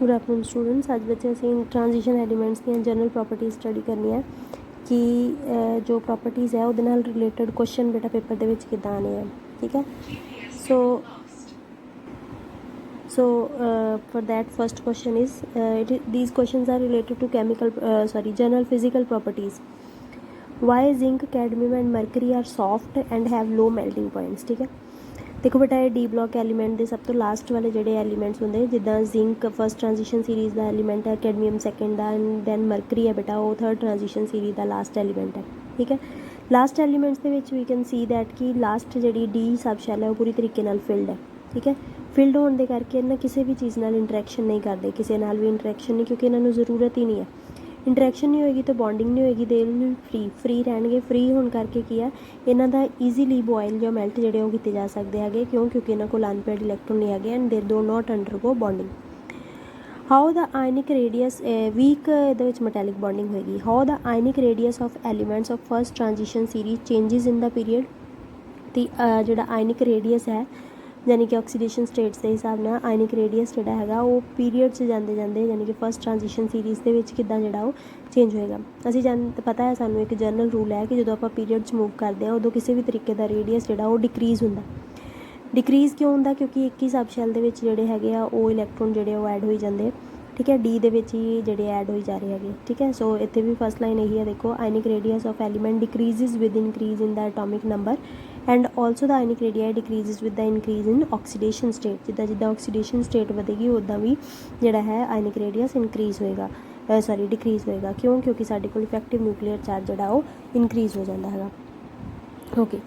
Good afternoon students. अज बच्चे असीं transition elements दी general properties study करनी है कि जो प्रॉपर्टीज़ है उहदे नाल रिलेटेड क्वेश्चन बेटा पेपर दे विच किद्दां आने हैं। ठीक है, so for that first question is these questions are related to general physical properties. Why zinc, cadmium and mercury are soft and have low melting points? ठीक है, देखो बेटा ये डी ब्लॉक एलीमेंट के सब तो लास्ट वाले जोड़े एलीमेंट्स होंगे जिदा जिंक फस्ट ट्रांजिशन सीरीज़ का एलीमेंट है, कैडमियम सैकेंड का एंड दैन मरकरी है बेटा वो थर्ड ट्रांजिशन सीरीज़ का लास्ट एलीमेंट है। ठीक है, लास्ट एलीमेंट्स के वी कैन सी दैट कि लास्ट जी डी सब शैल है वो पूरी तरीके नाल फिल्ड है। ठीक है, फिल्ड होने के करके इन्हें किसी भी चीज़ नाल इंटरैक्शन नहीं करते, किसी नाल भी इंटरैक्शन नहीं, क्योंकि इन्होंने ज़रूरत ही नहीं है। इंटरैक्शन नहीं होएगी तो बॉन्डिंग नहीं होएगी, दे फ्री रहणगे। फ्री होने करके की है इन्हों का ईजीली बॉयल जो मैल्ट जोड़े वो किए जा सकते हैं। क्यों? क्योंकि इन्होंने को अनपेयर्ड इलैक्ट्रॉन नहीं है and they do not undergo bonding. How the ionic radius weak ये मैटैलिक बॉन्डिंग होएगी। How the ionic radius of elements of first transition series changes in the period. तो जोड़ा आयनिक रेडियस है यानी कि oxidation states के हिसाब नाल आयनिक रेडियस जोड़ा है वो पीरियड से जाते जाते यानी कि फस्ट ट्रांजिशन सीरीज़ के किद्दां जोड़ा वो चेंज होएगा। असीं पता है सानूं एक जनरल रूल है कि जो आप पीरियड्स मूव करते हैं उदों किसी भी तरीके का रेडियस जोड़ा वो डिक्रीज़ होंदा। डिक्रीज़ क्यों होंदा? क्योंकि एक ही सब शैल दे विच जिहड़े हैगे आ वो इलैक्ट्रॉन जोड़े वो ऐड होई जांदे। ठीक है, डी दे विच ही जिहड़े ऐड होई जा रहे हैं। ठीक है, सो इत्थे भी फस्ट लाइन यही है, देखो ionic radius of element decreases with increase in the atomic number and also the ionic radii decreases with the increase in oxidation state. जिद्दां जिद्दां ऑक्सीडेशन स्टेट वधेगी उद्दां भी जिहड़ा है आयनिक रेडियस इंक्रीज़ होएगा, डिक्रीज़ होएगा। क्यों? क्योंकि साडे कोल इफैक्टिव न्यूक्लीयर चार्ज जिहड़ा वो इंक्रीज़ हो जाता है। Okay,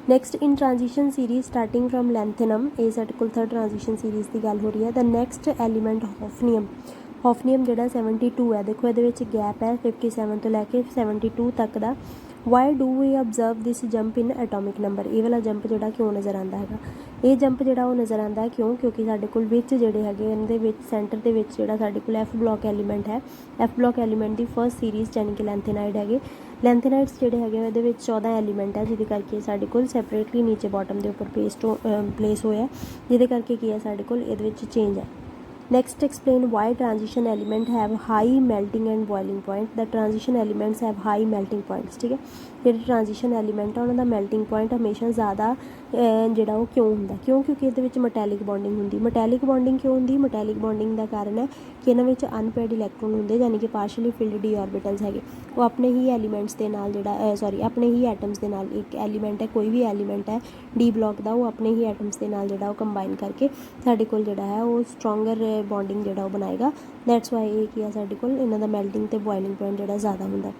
next in transition series starting from lanthanum, ये साडे कोल थर्ड ट्रांजिशन सीरीज़ की गल हो रही है। The next element hafnium, hafnium जिहड़ा 72 है, देखो ये गैप है 57 तो लैके 72 तक का। Why do we observe this jump in atomic number, ये वाला जंप जोड़ा क्यों नज़र आता है? ये जंप जोड़ा वो नज़र आता है क्यों? क्योंकि साडे कोल विच जिहड़े हैगे इहदे विच सेंटर दे विच जिहड़ा साडे कोल एफ ब्लॉक एलीमेंट है, एफ ब्लॉक एलीमेंट की फस्ट सीरीज़ यानी कि लैंथेनाइड है। लैंथेनाइड्स जिहड़े हैगे इहदे विच 14 एलीमेंट है, जिहदे करके साडे कोल सैपरेटली नीचे बॉटम के उपर प्लेस होया, जिहदे करके की है साडे कोल इहदे विच चेंज है। Next, explain why transition element have high melting and boiling point. The transition elements have high melting points. ठीक है, ਜਿਹੜੇ ट्रांजिशन एलीमेंट है उन्होंने मेल्टिंग पॉइंट हमेशा ज़्यादा जोड़ा वो क्यों होंगे? क्यों? क्योंकि ये मटैलिक बॉन्डिंग होंगी। मटैलिक बॉन्डिंग क्यों होंगी? मटैलिक बॉन्डिंग का कारण है कि इन्होंने अनपेयर्ड इलैक्ट्रॉन होंगे यानी कि पार्शली फिल्ड डी ऑर्बिटल्स है, वो अपने ही एलीमेंट्स के नाल अपने ही एटम्स के नाल, एक एलीमेंट है कोई भी एलीमेंट है डी ब्लॉक का, वो अपने ही एटम्स के नाल जोड़ा वो कंबाइन करके साडे कोल जोड़ा है वो स्ट्रोंगर बॉन्डिंग जोड़ा वो बनाएगा। दैट्स वाई ये किया साडे कोल इन्हां दा मेल्टिंग ते बॉइलिंग पॉइंट जोड़ा ज़्यादा होंदा।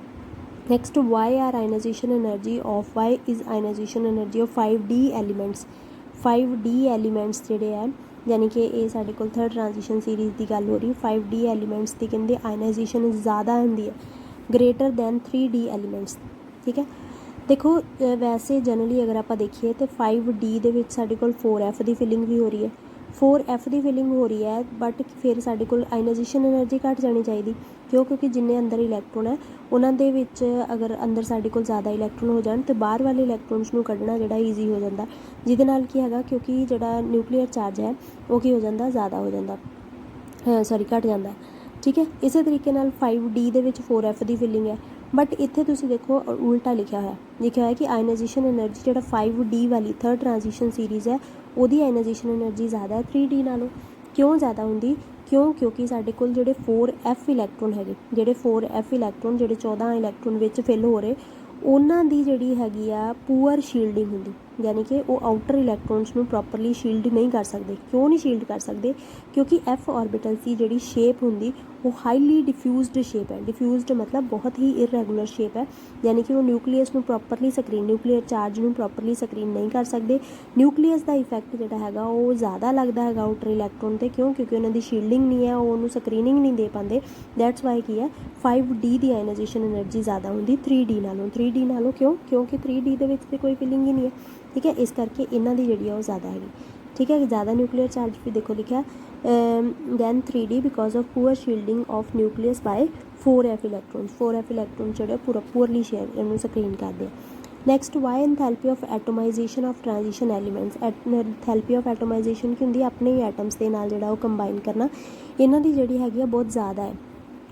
Next, why are ionisation energy of why is ionisation energy of 5D elements. 5D elements जोड़े हैं यानी कि ये साडे कोल थर्ड ट्रांजिशन सीरीज़ की गल हो रही। 5D एलीमेंट्स की कहते आयनाइजेशन ज़्यादा होंदी है, ग्रेटर दैन 3D एलीमेंट्स। ठीक है, देखो वैसे जनरली अगर आप देखिए तो 5D दे विच साडे कोल 4F की फिलिंग भी हो रही है, 4F की फिलिंग हो रही है, बट फिर साडे कोल आयनाइजेशन एनर्जी घट जानी चाहिए। क्यों? क्योंकि जिन्ने अंदर इलैक्ट्रॉन है उन्होंने विच अगर अंदर साडे कोल ज़्यादा इलैक्ट्रॉन हो जाए तो बाहर वाले इलैक्ट्रॉन्स नूं कढ़ना जिहड़ा ईजी हो जाता, जिहदे नाल की हैगा क्योंकि जिहड़ा न्यूक्लीयर चार्ज है वो की हो जाता, ज़्यादा हो जाता, घट जाता। ठीक है, इस तरीके नाल 5D दे विच 4F की फिलिंग है, बट इत्थे तुसीं देखो उल्टा लिखा है कि आयनाइजेशन एनर्जी जिहड़ा 5D वाली थर्ड ट्रांजिशन सीरीज़ है उहदी आयनाइजेशन एनर्जी ज़्यादा है 3D नालों। क्यों ज़्यादा होंदी? क्यों? क्योंकि साडे कोल जिहड़े 4F इलैक्ट्रॉन है, जिहड़े 4F इलैक्ट्रॉन जिहड़े 14 इलैक्ट्रॉन विच फिल हो रहे उन्हां दी जिहड़ी हैगी आ पुअर शील्डिंग होंदी, यानी कि वो आउटर इलैक्ट्रॉन्स नूं प्रॉपरली शील्ड नहीं कर सकते। क्यों नहीं शील्ड कर सकते? क्योंकि F ऑर्बिटल की जिहड़ी शेप होंदी वो हाईली डिफ्यूज्ड शेप है। डिफ्यूज्ड मतलब बहुत ही इररेगुलर शेप है, यानी कि वो न्यूक्लीयस नूं प्रॉपरली स्क्रीन, न्यूक्लीयर चार्ज नूं प्रॉपरली स्क्रीन नहीं कर सकते। न्यूक्लीयस का इफैक्ट जिहड़ा हैगा वो ज़्यादा लगता है आउटर इलैक्ट्रॉन ते। क्यों? क्योंकि उन्होंने शील्डिंग नहीं है, वो स्क्रीनिंग नहीं दे पाते। दैट्स वाई की है 5D की आयनाइजेशन एनर्जी ज़्यादा होंगी 3D नालों। 3D नालों क्यों? क्योंकि 3D दे विच ते कोई फिलिंग ही नहीं है। ठीक है, इस करके इन्हां दी जिहड़ी है वो ज़्यादा हैगी। ठीक है, ज़्यादा न्यूक्लीयर चार्ज भी देखो लिखा than 3D because of poor shielding of nucleus by 4F electrons. 4F electron जो पूरा पुअरली शेयर स्क्रीन करते हैं। Next why enthalpy of atomization of transition elements. Enthalpy of atomization ਕੀ ਹੁੰਦੀ ਹੈ, ਆਪਣੇ ਹੀ ਐਟਮਸ ਦੇ ਨਾਲ ਜਿਹੜਾ ਉਹ ਕੰਬਾਈਨ ਕਰਨਾ, ਇਹਨਾਂ ਦੀ ਜਿਹੜੀ ਹੈਗੀ ਆ ਬਹੁਤ ਜ਼ਿਆਦਾ ਹੈ।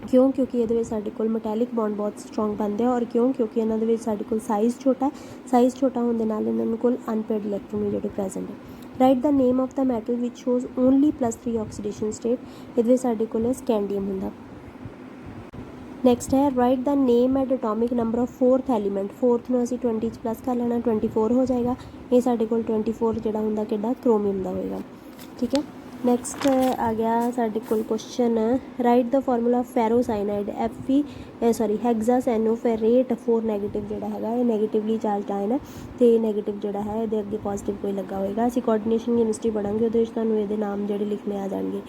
ਕਿਉਂ? ਕਿਉਂਕਿ ਇਹਦੇ ਵਿੱਚ ਸਾਡੇ ਕੋਲ ਮੈਟੈਲਿਕ ਬੌਂਡ ਬਹੁਤ ਸਟਰੋਂਗ ਬਣਦੇ ਆ। ਔਰ ਕਿਉਂ? ਕਿਉਂਕਿ ਇਹਨਾਂ ਦੇ ਵਿੱਚ ਸਾਡੇ ਕੋਲ ਸਾਈਜ਼ ਛੋਟਾ, ਸਾਈਜ਼ ਛੋਟਾ ਹੋਣ ਦੇ ਨਾਲ ਇਹਨਾਂ ਕੋਲ ਅਨਪੇਅਰਡ ਇਲੈਕਟ੍ਰੋਨ ਜਿਹੜੇ ਪ੍ਰੈਜ਼ੈਂਟ ਹੈ। Write the name of the metal which shows only +3 oxidation state. ਇਹਦੇ ਵਿੱਚ ਸਾਡੇ ਕੋਲ ਸਕੈਂਡੀਅਮ ਹੁੰਦਾ। ਨੈਕਸਟ ਹੈ write the name and atomic number of fourth element. Fourth ਨੂੰ ਅਸੀਂ 20 'ਚ ਪਲੱਸ ਕਰ ਲੈਣਾ, 24 ਹੋ ਜਾਏਗਾ। ਇਹ ਸਾਡੇ ਕੋਲ 24 ਜਿਹੜਾ ਹੁੰਦਾ ਕਿਹੜਾ, ਕ੍ਰੋਮੀਅਮ ਦਾ ਹੋਏਗਾ। ਠੀਕ ਹੈ। ਨੈਕਸਟ ਆ ਗਿਆ ਸਾਡੇ ਕੋਲ question, write the formula of ferrocyanide. Hexacyanoferrate 4 negative ਜਿਹੜਾ ਹੈਗਾ ਇਹ ਨੈਗੇਟਿਵਲੀ ਚਾਰਜ ਆਇਨ ਹੈ, ਅਤੇ ਨੈਗੇਟਿਵ ਜਿਹੜਾ ਹੈ ਇਹਦੇ ਅੱਗੇ ਪੋਜ਼ੀਟਿਵ ਕੋਈ ਲੱਗਾ ਹੋਏਗਾ। ਅਸੀਂ ਕੋਆਰਡੀਨੇਸ਼ਨ ਕੈਮਿਸਟਰੀ ਪੜ੍ਹਾਂਗੇ, ਉਹਦੇ ਵਿੱਚ ਤੁਹਾਨੂੰ ਇਹਦੇ ਨਾਮ ਜਿਹੜੇ ਲਿਖਣੇ ਆ ਜਾਣਗੇ।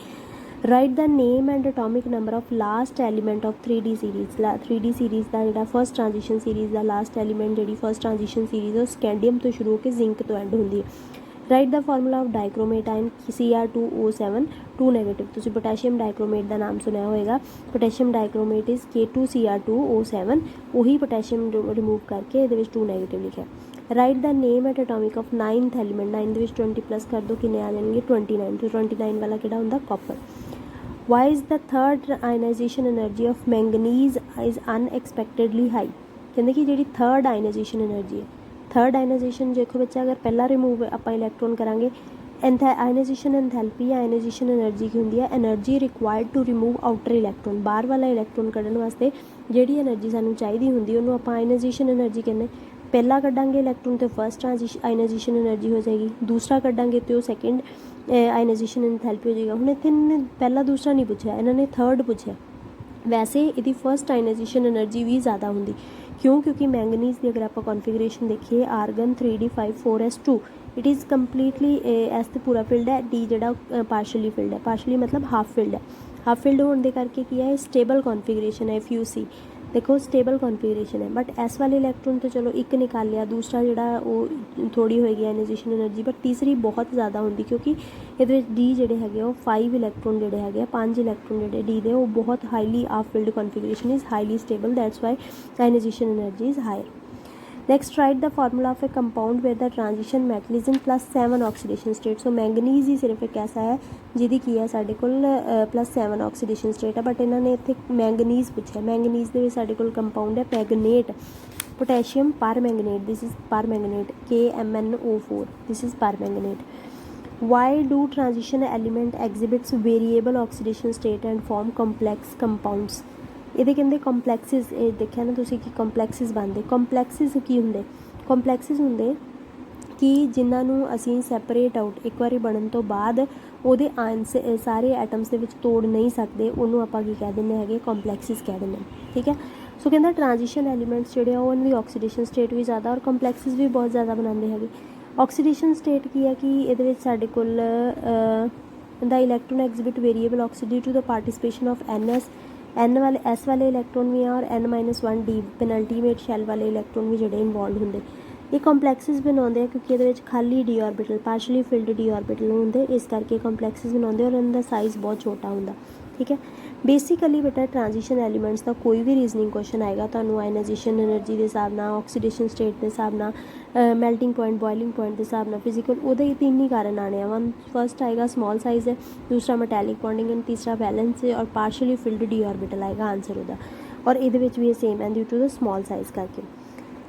Write the name and atomic number of last element of 3D series. 3D series ਦਾ ਜਿਹੜਾ ਫਸਟ ਟ੍ਰਾਂਜੀਸ਼ਨ ਸੀਰੀਜ਼ ਦਾ ਲਾਸਟ ਐਲੀਮੈਂਟ ਜਿਹੜੀ ਫਸਟ ਟ੍ਰਾਂਜੀਸ਼ਨ ਸੀਰੀਜ਼ ਉਹ ਸਕੈਂਡੀਅਮ ਤੋਂ ਸ਼ੁਰੂ ਹੋ ਕੇ ਜ਼ਿੰਕ ਤੋਂ ਐਂਡ ਹੁੰਦੀ ਹੈ। Write the formula of dichromate ion Cr2O7 2 negative. ਤੁਸੀਂ ਪੋਟੈਸ਼ੀਅਮ ਡਾਈਕ੍ਰੋਮੇਟ ਦਾ ਨਾਮ ਸੁਣਿਆ ਹੋਏਗਾ। Potassium dichromate is K2Cr2O7। ਉਹੀ ਪੋਟੈਸ਼ੀਅਮ ਰਿਮੂਵ ਕਰਕੇ ਇਹਦੇ ਵਿੱਚ 2 ਨੈਗੇਟਿਵ ਲਿਖਿਆ। Right the name at atomic of 9th element. 9 ਦੇ ਵਿੱਚ 20 ਪਲੱਸ ਕਰ ਦਿਓ, ਕਿੰਨੇ ਆ ਜਾਣਗੇ 29। ਤੋਂ 29 ਵਾਲਾ ਕਿਹੜਾ ਹੁੰਦਾ, copper. Why is the third ionization energy of manganese is unexpectedly high. ਕਹਿੰਦੇ ਕਿ ਜਿਹੜੀ ਥਰਡ ਆਇਨਾਈਜੇਸ਼ਨ ਐਨਰਜੀ ਹੈ, ਥਰਡ ਆਇਨਾਈਜੇਸ਼ਨ ਦੇਖੋ ਬੱਚਾ, ਅਗਰ ਪਹਿਲਾ ਰਿਮੂਵ ਆਪਾਂ ਇਲੈਕਟ੍ਰੋਨ ਕਰਾਂਗੇ, ਆਇਨਾਈਜੇਸ਼ਨ ਐਂਥੈਲਪੀ ਆਇਨਾਈਜੇਸ਼ਨ ਐਨਰਜੀ ਕੀ ਹੁੰਦੀ ਹੈ, energy required to remove outer electron. ਬਾਹਰ ਵਾਲਾ ਇਲੈਕਟ੍ਰੋਨ ਕੱਢਣ ਵਾਸਤੇ ਜਿਹੜੀ ਐਨਰਜੀ ਸਾਨੂੰ ਚਾਹੀਦੀ ਹੁੰਦੀ ਉਹਨੂੰ ਆਪਾਂ ਆਇਨਾਈਜੇਸ਼ਨ ਐਨਰਜੀ ਕਹਿੰਦੇ। ਪਹਿਲਾ ਕੱਢਾਂਗੇ ਇਲੈਕਟ੍ਰੋਨ ਤੇ ਫਸਟ ਆਇਨਾਈਜੇਸ਼ਨ ਐਨਰਜੀ ਹੋ ਜਾਏਗੀ, ਦੂਸਰਾ ਕੱਢਾਂਗੇ ਤੇ ਉਹ ਸੈਕਿੰਡ ਆਇਨਾਈਜੇਸ਼ਨ ਐਂਥੈਲਪੀ ਹੋ ਜਾਏਗਾ। ਹੁਣ ਇੱਥੇ ਪਹਿਲਾ ਦੂਸਰਾ ਨਹੀਂ ਪੁੱਛਿਆ, ਇਹਨਾਂ ਨੇ ਥਰਡ ਪੁੱਛਿਆ। ਵੈਸੇ ਇਹਦੀ ਫਸਟ ਆਇਨਾਈਜੇਸ਼ਨ ਐਨਰਜੀ ਵੀ ਜ਼ਿਆਦਾ ਹੁੰਦੀ। ਕਿਉਂ? ਕਿਉਂਕਿ ਮੈਂਗਨੀਜ਼ ਦੀ ਅਗਰ ਆਪਾਂ ਕੌਨਫੀਗਰੇਸ਼ਨ ਦੇਖੀਏ, argon 3d5 4s2, it is completely S ਤੇ ਪੂਰਾ ਫਿਲਡ ਹੈ, ਡੀ ਜਿਹੜਾ ਪਾਰਸ਼ਲੀ ਫਿਲਡ ਹੈ। ਪਾਰਸ਼ਲੀ ਮਤਲਬ ਹਾਫ ਫਿਲਡ ਹੈ। ਹਾਫ ਫਿਲਡ ਹੋਣ ਦੇ ਕਰਕੇ ਕੀ ਹੈ, ਸਟੇਬਲ ਕੌਨਫੀਗਰੇਸ਼ਨ ਹੈ। ਇਫ ਯੂ ਸੀ ਦੇਖੋ ਸਟੇਬਲ ਕੌਨਫੀਗਰੇਸ਼ਨ ਹੈ, ਬਟ ਐਸ ਵਾਲੇ ਇਲੈਕਟ੍ਰੋਨ ਤੋਂ ਚਲੋ ਇੱਕ ਨਿਕਾਲ ਲਿਆ, ਦੂਸਰਾ ਜਿਹੜਾ ਉਹ ਥੋੜ੍ਹੀ ਹੋਏਗੀ ਆਇਨਾਈਜੇਸ਼ਨ ਐਨਰਜੀ, ਬਟ ਤੀਸਰੀ ਬਹੁਤ ਜ਼ਿਆਦਾ ਹੁੰਦੀ। ਕਿਉਂਕਿ ਇਹਦੇ ਵਿੱਚ ਡੀ ਜਿਹੜੇ ਹੈਗੇ ਉਹ 5 ਇਲੈਕਟ੍ਰੋਨ ਜਿਹੜੇ ਹੈਗੇ ਆ, 5 ਇਲੈਕਟ੍ਰੋਨ ਜਿਹੜੇ ਡੀ ਦੇ ਉਹ ਬਹੁਤ highly half filled configuration is highly stable, that's why ionization energy is higher. Next, write the formula of a compound where the transition metal is in +7 oxidation state. So manganese ही सिर्फ एक ऐसा है ਜਿਹਦੀ ਕੀ ਹੈ ਸਾਡੇ ਕੋਲ +7 ਆਕਸੀਡੇਸ਼ਨ ਸਟੇਟ ਹੈ, but ਇਹਨਾਂ ਨੇ ਇੱਥੇ ਮੈਂਗਨੀਜ਼ ਪੁੱਛਿਆ। ਮੈਂਗਨੀਜ਼ ਦੇ ਵਿੱਚ ਸਾਡੇ ਕੋਲ ਕੰਪਾਊਂਡ ਹੈ ਪੈਗਨੇਟ, potassium permanganate, this is permanganate, KMnO4, this is permanganate. Why do transition element exhibits variable oxidation state and form complex compounds. ਇਹਦੇ ਕਹਿੰਦੇ ਕੰਪਲੈਕਸਿਸ, ਇਹ ਦੇਖਿਆ ਨਾ ਤੁਸੀਂ ਕਿ ਕੰਪਲੈਕਸਿਸ ਬਣਦੇ। ਕੰਪਲੈਕਸਿਸ ਕੀ ਹੁੰਦੇ? ਕੰਪਲੈਕਸਿਸ ਹੁੰਦੇ ਕਿ ਜਿਨ੍ਹਾਂ ਨੂੰ ਅਸੀਂ ਸੈਪਰੇਟ ਆਊਟ ਇੱਕ ਵਾਰੀ ਬਣਨ ਤੋਂ ਬਾਅਦ ਉਹਦੇ ਸਾਰੇ ਐਟਮਸ ਦੇ ਵਿੱਚ ਤੋੜ ਨਹੀਂ ਸਕਦੇ, ਉਹਨੂੰ ਆਪਾਂ ਕੀ ਕਹਿ ਦਿੰਦੇ ਹੈਗੇ, ਕੰਪਲੈਕਸਿਸ ਕਹਿ ਦਿੰਦੇ। ਠੀਕ ਹੈ। ਸੋ ਕਹਿੰਦਾ ਟ੍ਰਾਂਜੀਸ਼ਨ ਐਲੀਮੈਂਟਸ ਜਿਹੜੇ ਆ ਉਹਨਾਂ ਦੀ ਆਕਸੀਡੇਸ਼ਨ ਸਟੇਟ ਵੀ ਜ਼ਿਆਦਾ ਔਰ ਕੰਪਲੈਕਸਿਸ ਵੀ ਬਹੁਤ ਜ਼ਿਆਦਾ ਬਣਾਉਂਦੇ ਹੈਗੇ। ਆਕਸੀਡੇਸ਼ਨ ਸਟੇਟ ਕੀ ਹੈ ਕਿ ਇਹਦੇ ਵਿੱਚ ਸਾਡੇ ਕੋਲ ਦਾ ਇਲੈਕਟ੍ਰੋਨ ਐਗਜ਼ਿਬਿਟ ਵੇਰੀਏਬਲ ਆਕਸੀਡੀ to the participation of N ਵਾਲੇ ਐਸ ਵਾਲੇ ਇਲੈਕਟ੍ਰੋਨ ਵੀ ਆ ਔਰ N-1 ਡੀ ਪੈਨਲਟੀਮੇਟ ਸ਼ੈਲ ਵਾਲੇ ਇਲੈਕਟ੍ਰੋਨ ਵੀ ਜਿਹੜੇ ਇਨਵੋਲਵ ਹੁੰਦੇ। ਇਹ ਕੰਪਲੈਕਸਿਸ ਬਣਾਉਂਦੇ ਆ ਕਿਉਂਕਿ ਇਹਦੇ ਵਿੱਚ ਖਾਲੀ D orbital, partially filled D orbital ਹੁੰਦੇ, ਇਸ ਕਰਕੇ ਕੰਪਲੈਕਸਿਸ ਬਣਾਉਂਦੇ ਔਰ ਇਹਨਾਂ ਦਾ ਸਾਈਜ਼ ਬਹੁਤ ਛੋਟਾ ਹੁੰਦਾ। ਠੀਕ ਹੈ। ਬੇਸਿਕਲੀ ਬੇਟਾ ਟ੍ਰਾਂਜੀਸ਼ਨ ਐਲੀਮੈਂਟਸ ਦਾ ਕੋਈ ਵੀ ਰੀਜ਼ਨਿੰਗ ਕੁਐਸਚਨ ਆਏਗਾ ਤੁਹਾਨੂੰ ਆਇਨਾਈਜੇਸ਼ਨ ਐਨਰਜੀ ਦੇ ਹਿਸਾਬ ਨਾਲ, ਆਕਸੀਡੇਸ਼ਨ ਸਟੇਟ ਦੇ ਹਿਸਾਬ ਨਾਲ, ਮੈਲਟਿੰਗ ਪੁਆਇੰਟ, ਬੋਇਲਿੰਗ ਪੁਆਇੰਟ ਦੇ ਹਿਸਾਬ ਨਾਲ, ਫਿਜ਼ੀਕਲ, ਉਹਦੇ ਹੀ 3 ਹੀ ਕਾਰਨ ਆਣੇ ਆ। ਫਸਟ ਆਏਗਾ ਸਮਾਲ ਸਾਈਜ਼ ਹੈ, ਦੂਸਰਾ ਮੈਟੈਲਿਕ ਬੌਂਡਿੰਗ ਐਂਡ ਤੀਸਰਾ ਬੈਲੈਂਸ ਹੈ, ਔਰ ਪਾਰਸ਼ਲੀ ਫਿਲਡ ਡੀ ਆਰਬਿਟਲ ਆਏਗਾ ਆਂਸਰ ਉਹਦਾ। ਔਰ ਇਹਦੇ ਵਿੱਚ ਵੀ ਇਹ ਸੇਮ ਹੈ due to the small size ਕਰਕੇ।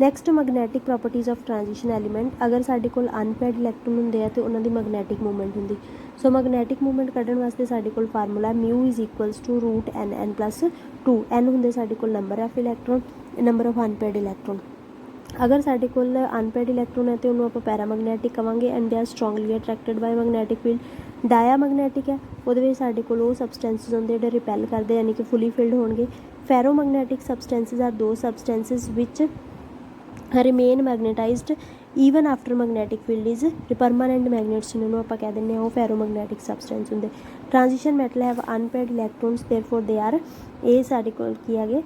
Next magnetic properties of transition element. ਅਗਰ ਸਾਡੇ ਕੋਲ ਅਨਪੇਅਰਡ ਇਲੈਕਟ੍ਰੋਨ ਹੁੰਦੇ ਆ ਤਾਂ ਉਹਨਾਂ ਦੀ ਮੈਗਨੈਟਿਕ ਮੂਵਮੈਂਟ ਹੁੰਦੀ। ਸੋ ਮੈਗਨੈਟਿਕ ਮੂਵਮੈਂਟ ਕੱਢਣ ਵਾਸਤੇ ਸਾਡੇ ਕੋਲ formula μ is equals to √NN+2। n ਹੁੰਦੇ ਸਾਡੇ ਕੋਲ number of electron, number of unpaired electron. ਅਗਰ ਸਾਡੇ ਕੋਲ ਅਨਪੇਅਰਡ ਇਲੈਕਟ੍ਰੋਨ ਹੈ ਤਾਂ ਉਹਨੂੰ ਆਪਾਂ ਪੈਰਾਮੈਗਨੈਟਿਕ ਕਵਾਂਗੇ and they are strongly attracted by magnetic field. Diamagnetic ਹੈ, ਉਹਦੇ ਵਿੱਚ ਸਾਡੇ ਕੋਲ ਉਹ ਸਬਸਟੈਂਸਿਸ ਹੁੰਦੇ ਜਿਹੜੇ ਰਿਪੈਲ ਕਰਦੇ, ਯਾਨੀ ਕਿ ਫੁੱਲੀ ਫਿਲਡ ਹੋਣਗੇ। ਫੈਰੋਮੈਗਨੈਟਿਕ substances are those substances which remain magnetized even after magnetic field is permanent magnets, ਜਿਹਨਾਂ ਨੂੰ ਆਪਾਂ ਕਹਿ ਦਿੰਦੇ ਹਾਂ ਉਹ ਫੈਰੋਮੈਗਨੈਟਿਕ ਸਬਸਟੈਂਸ ਹੁੰਦੇ। Transition metal have unpaired electrons therefore they are, ਇਹ ਸਾਡੇ ਕੋਲ ਕੀ ਹੈਗੇ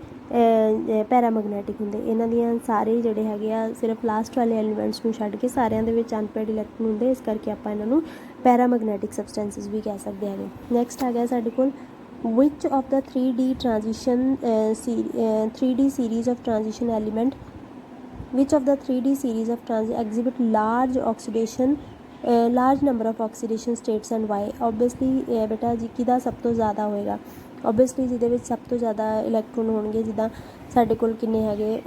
ਪੈਰਾਮੈਗਨੈਟਿਕ ਹੁੰਦੇ। ਇਹਨਾਂ ਦੀਆਂ ਸਾਰੇ ਜਿਹੜੇ ਹੈਗੇ ਆ ਸਿਰਫ ਲਾਸਟ ਵਾਲੇ ਐਲੀਮੈਂਟਸ ਨੂੰ ਛੱਡ ਕੇ ਸਾਰਿਆਂ ਦੇ ਵਿੱਚ ਅਨਪੇਅਰਡ ਇਲੈਕਟ੍ਰੋਨ ਹੁੰਦੇ, ਇਸ ਕਰਕੇ ਆਪਾਂ ਇਹਨਾਂ ਨੂੰ ਪੈਰਾਮੈਗਨੈਟਿਕ ਸਬਸਟੈਂਸਿਸ ਵੀ ਕਹਿ ਸਕਦੇ ਹੈਗੇ। ਨੈਕਸਟ ਆ ਗਿਆ ਸਾਡੇ ਕੋਲ which of the 3D series of transition element which of the 3D series of transit exhibit large oxidation large number of oxidation states and why? obviously ਬੇਟਾ ਜੀ ਕਿਹਦਾ ਸਭ ਤੋਂ ਜ਼ਿਆਦਾ ਹੋਏਗਾ? ਓਬਵੀਅਸਲੀ ਜਿਹਦੇ ਵਿੱਚ ਸਭ ਤੋਂ ਜ਼ਿਆਦਾ ਇਲੈਕਟ੍ਰੋਨ ਹੋਣਗੇ, ਜਿੱਦਾਂ ਸਾਡੇ ਕੋਲ ਕਿੰਨੇ ਹੈਗੇ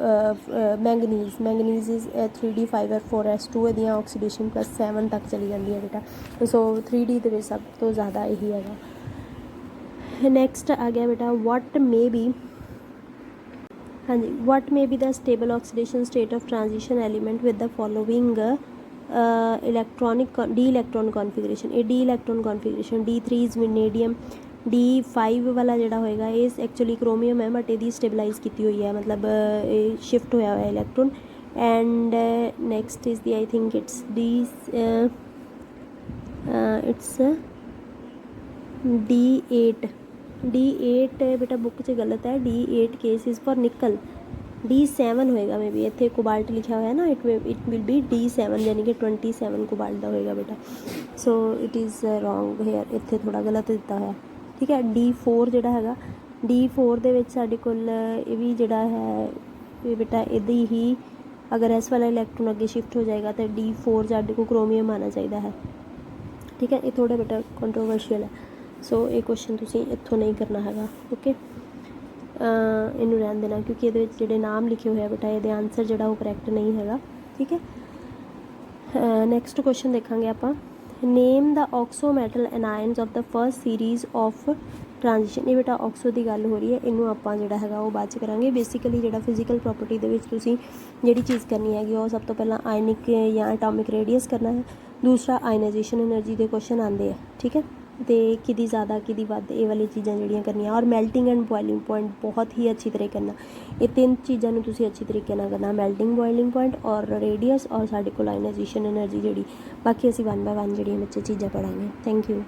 ਮੈਂਗਨੀਜ਼ ਇਜ਼ 3D 5F4S2 ਇਹਦੀਆਂ ਆਕਸੀਡੇਸ਼ਨ +7 ਤੱਕ ਚਲੀ ਜਾਂਦੀ ਹੈ ਬੇਟਾ। ਸੋ 3D ਦੇ ਵਿੱਚ ਸਭ ਤੋਂ ਜ਼ਿਆਦਾ ਇਹੀ ਹੈਗਾ। ਨੈਕਸਟ ਆ ਗਿਆ ਬੇਟਾ ਵਾਟ ਮੇ ਬੀ, ਹਾਂਜੀ, what may be the stable oxidation state of transition element with the following electronic D electron configuration. ਇਹ D electron configuration D3 is vanadium, D5 ਵਾਲਾ ਜਿਹੜਾ ਹੋਏਗਾ ਇਹ ਐਕਚੁਅਲੀ ਕ੍ਰੋਮੀਅਮ ਹੈ, ਬਟ ਇਹਦੀ ਸਟੇਬਲਾਈਜ਼ ਕੀਤੀ ਹੋਈ ਹੈ, ਮਤਲਬ ਇਹ ਸ਼ਿਫਟ ਹੋਇਆ ਹੋਇਆ electron. And next is the I think it's D8 D8 ਬੇਟਾ ਬੁੱਕ 'ਚ ਗਲਤ ਹੈ, D8 ਕੇਸ ਇਜ਼ ਫॉर ਨਿਕਲ, D7 ਹੋਏਗਾ ਮੇ ਬੀ, ਇੱਥੇ ਕੋਬਾਲਟ ਲਿਖਿਆ ਹੋਇਆ ਨਾ, ਇਟ ਵਿਲ ਬੀ D7 ਯਾਨੀ ਕਿ 27 ਕੋਬਾਲਟ ਦਾ ਹੋਏਗਾ ਬੇਟਾ। So it is wrong here, ਇੱਥੇ ਥੋੜ੍ਹਾ ਗਲਤ ਦਿੱਤਾ ਹੋਇਆ, ਠੀਕ ਹੈ। D4 ਜਿਹੜਾ ਹੈਗਾ, D4 ਦੇ ਵਿੱਚ ਸਾਡੇ ਕੋਲ ਇਹ ਵੀ ਜਿਹੜਾ ਹੈ ਇਹ ਬੇਟਾ ਇਹਦੀ ਹੀ, ਅਗਰ ਇਸ ਵਾਲਾ ਇਲੈਕਟ੍ਰੋਨ ਅੱਗੇ ਸ਼ਿਫਟ ਹੋ ਜਾਏਗਾ ਤਾਂ D4 ਸਾਡੇ ਕੋਲ ਕ੍ਰੋਮੀਅਮ ਆਉਣਾ ਚਾਹੀਦਾ ਹੈ, ਠੀਕ ਹੈ। ਇਹ ਥੋੜ੍ਹਾ ਬੇਟਾ ਕੰਟਰੋਵਰਸ਼ੀਅਲ ਹੈ, ਸੋ ਇਹ ਕੁਐਸਚਨ ਤੁਸੀਂ ਇੱਥੋਂ ਨਹੀਂ ਕਰਨਾ ਹੈਗਾ, ਓਕੇ। ਇਹਨੂੰ ਰਹਿਣ ਦੇਣਾ ਕਿਉਂਕਿ ਇਹਦੇ ਵਿੱਚ ਜਿਹੜੇ ਨਾਮ ਲਿਖੇ ਹੋਏ ਆ ਬੇਟਾ ਇਹਦੇ ਆਨਸਰ ਜਿਹੜਾ ਉਹ ਕਰੈਕਟ ਨਹੀਂ ਹੈਗਾ, ਠੀਕ ਹੈ। ਨੈਕਸਟ ਕੁਐਸਚਨ ਦੇਖਾਂਗੇ ਆਪਾਂ, name the oxo metal anions of the first series of transition. ਇਹ ਬੇਟਾ ਆਕਸੋ ਦੀ ਗੱਲ ਹੋ ਰਹੀ ਹੈ, ਇਹਨੂੰ ਆਪਾਂ ਜਿਹੜਾ ਹੈਗਾ ਉਹ ਬਾਅਦ 'ਚ ਕਰਾਂਗੇ। ਬੇਸਿਕਲੀ ਜਿਹੜਾ ਫਿਜ਼ੀਕਲ ਪ੍ਰੋਪਰਟੀ ਦੇ ਵਿੱਚ ਤੁਸੀਂ ਜਿਹੜੀ ਚੀਜ਼ ਕਰਨੀ ਹੈਗੀ ਉਹ ਸਭ ਤੋਂ ਪਹਿਲਾਂ ਆਇਨਿਕ ਜਾਂ ਐਟੋਮਿਕ ਰੇਡੀਅਸ ਕਰਨਾ ਹੈ, ਦੂਸਰਾ ਆਇਨਾਈਜੇਸ਼ਨ ਐਨਰਜੀ ਦੇ ਕੁਐਸਚਨ ਆਉਂਦੇ ਆ, ਠੀਕ ਹੈ, ਅਤੇ ਕਿਹਦੀ ਜ਼ਿਆਦਾ ਕਿਹਦੀ ਵੱਧ, ਇਹ ਵਾਲੀ ਚੀਜ਼ਾਂ ਜਿਹੜੀਆਂ ਕਰਨੀਆਂ, ਔਰ ਮੈਲਟਿੰਗ ਐਂਡ ਬੋਇਲਿੰਗ ਪੁਆਇੰਟ ਬਹੁਤ ਹੀ ਅੱਛੀ ਤਰ੍ਹਾਂ ਕਰਨਾ। ਇਹ ਤਿੰਨ ਚੀਜ਼ਾਂ ਨੂੰ ਤੁਸੀਂ ਅੱਛੀ ਤਰੀਕੇ ਨਾਲ ਕਰਨਾ, ਮੈਲਟਿੰਗ ਬੋਇਲਿੰਗ ਪੁਆਇੰਟ ਔਰ ਰੇਡੀਅਸ ਔਰ ਸਾਡੇ ਕੋਲ ਆਇਨਾਈਜੇਸ਼ਨ ਐਨਰਜੀ ਜਿਹੜੀ। ਬਾਕੀ ਅਸੀਂ 1 ਬਾਏ 1 ਜਿਹੜੀਆਂ ਬੱਚੇ ਚੀਜ਼ਾਂ ਪੜ੍ਹਾਂਗੇ। Thank you.